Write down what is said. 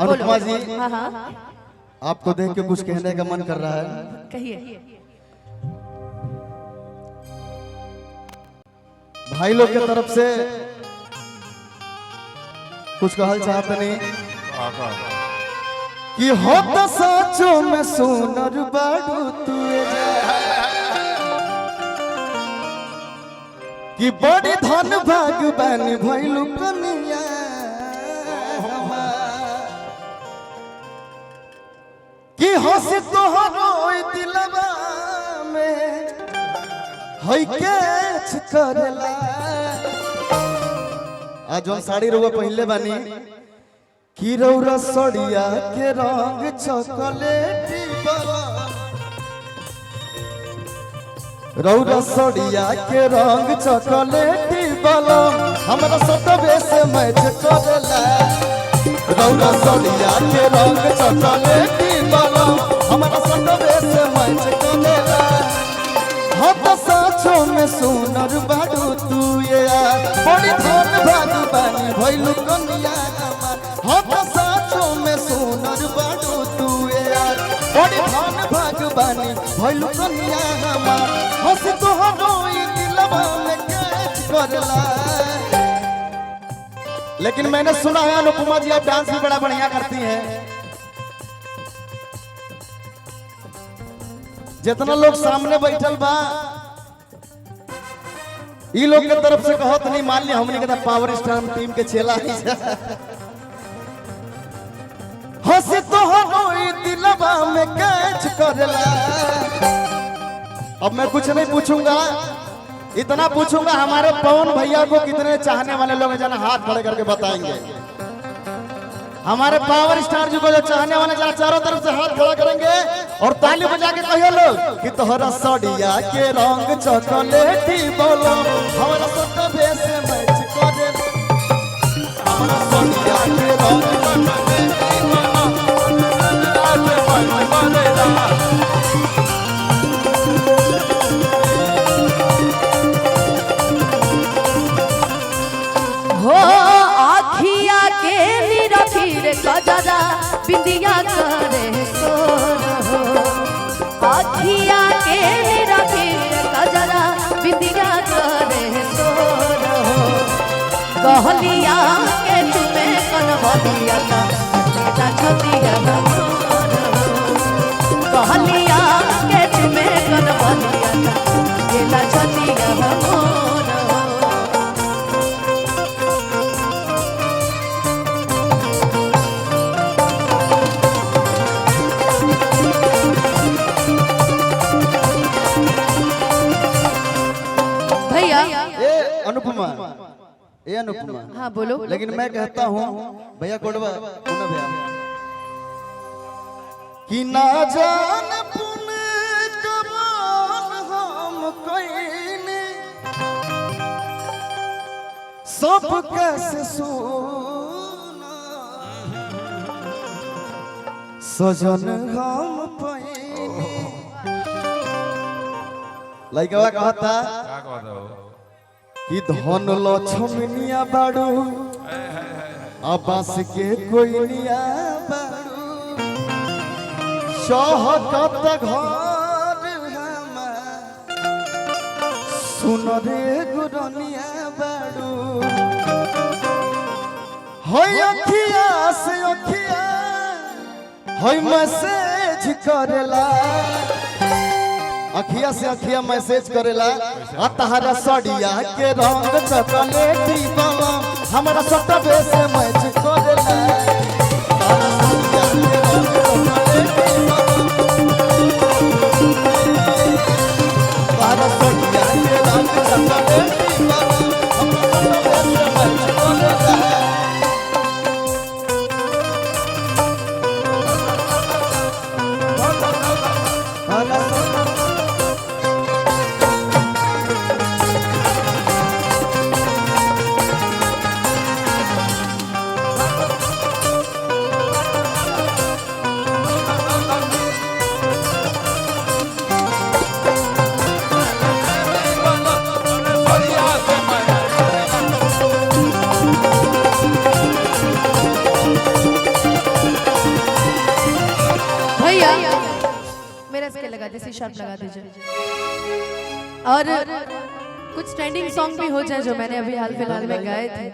अनुपमा जी, हाँ हाँ आपको देख के कुछ कहने का मन कर रहा है। कहिए। भाई लोग की तरफ से कुछ कहल चाहते नहीं कि हो तो सोचो में सोनर बाड़ू तुए कि बड़ी धन भाग बन भइलु कनिया कि हंस तोहरो दिलवा में हई के करला। आज जो साड़ी रुआ पहले बानी कि रौरा सड़िया के रंग चॉकलेटी वाला, रौरा सड़िया के रंग चॉकलेटी वाला हमरा सटवे से मैच करेला। रौरा सड़िया के रंग चॉकलेटी वाला हमरा सटवे से मैच करेला। हम तो साँचों में सोनर बाड़ू तू ये यार बड़ी धन भाग बानी भइलु कनिया हमार। हम तो साँचों में सोनर बाड़ू तू ये यार बड़ी धन भाग बानी भइलु कनिया हमार। हंस तोहरो दिलवा में कैच करला। लेकिन मैंने सुना है अनुपमा जी आप डांस भी बड़ा बढ़िया करती हैं। जितना लोग सामने बैठल बा ई लोग के तरफ से कहत नहीं, मान लिया हमने कहता पावर स्टार टीम के चेला ही हंस तोहरो दिलवा में कैच करला। अब मैं कुछ नहीं पूछूंगा, इतना पूछूंगा हमारे पवन भैया को कितने चाहने वाले लोग हैं, जना हाथ खड़े करके बताएंगे। हमारे पावर स्टार जी को जो चाहने वाले जरा चारों तरफ से हाथ खड़ा करेंगे और ताली बजा के कहिए लोग कि तोहरा सड़िया के रंग चॉकलेटी बोलो हमारा सटवे से मैच करे। हमारा सड़िया के रंग चॉकलेटी हो आखिया के निरखीर कजरा बिंदिया करे सोर हो। आखिया के निरखीर कजरा बिंदिया करे सोर हो। कहलिया के तुमे कनवलिया का छतिया मोर हो। कहलिया के तुमे कनवलिया का छतिया मोर हो। अनुपमा, ए अनुपमा, हाँ बोलो। लेकिन मैं कहता हूँ भैया कोडवा भैया कि ना जान पुने कमान हम कईने सब कैसे सुना सजन हम पईने। लइकवा कहता कि धन लक्ष्मनिया बाड़ू आबास के कोइनिया बाड़ू शहकत घर हमार सुन रे गुरनिया बाड़ू। होय अखिया से अखिया होय मैसेज करेला, अखिया से अखिया मैसेज करेला। तहरा सड़िया के रंग चॉकलेटी वाला हमारा सटवे से मैच करेला। तहरा सड़िया के रंग चॉकलेटी वाला, तहरा सड़िया के रंग चॉकलेटी वाला हमारा सटवे से मैच करेला। भैया मेरा स्केल लगा दीजिए, शार्प लगा दीजिए। और कुछ ट्रेंडिंग सॉन्ग भी हो जाए जो मैंने अभी हाल फिलहाल में गाए थे।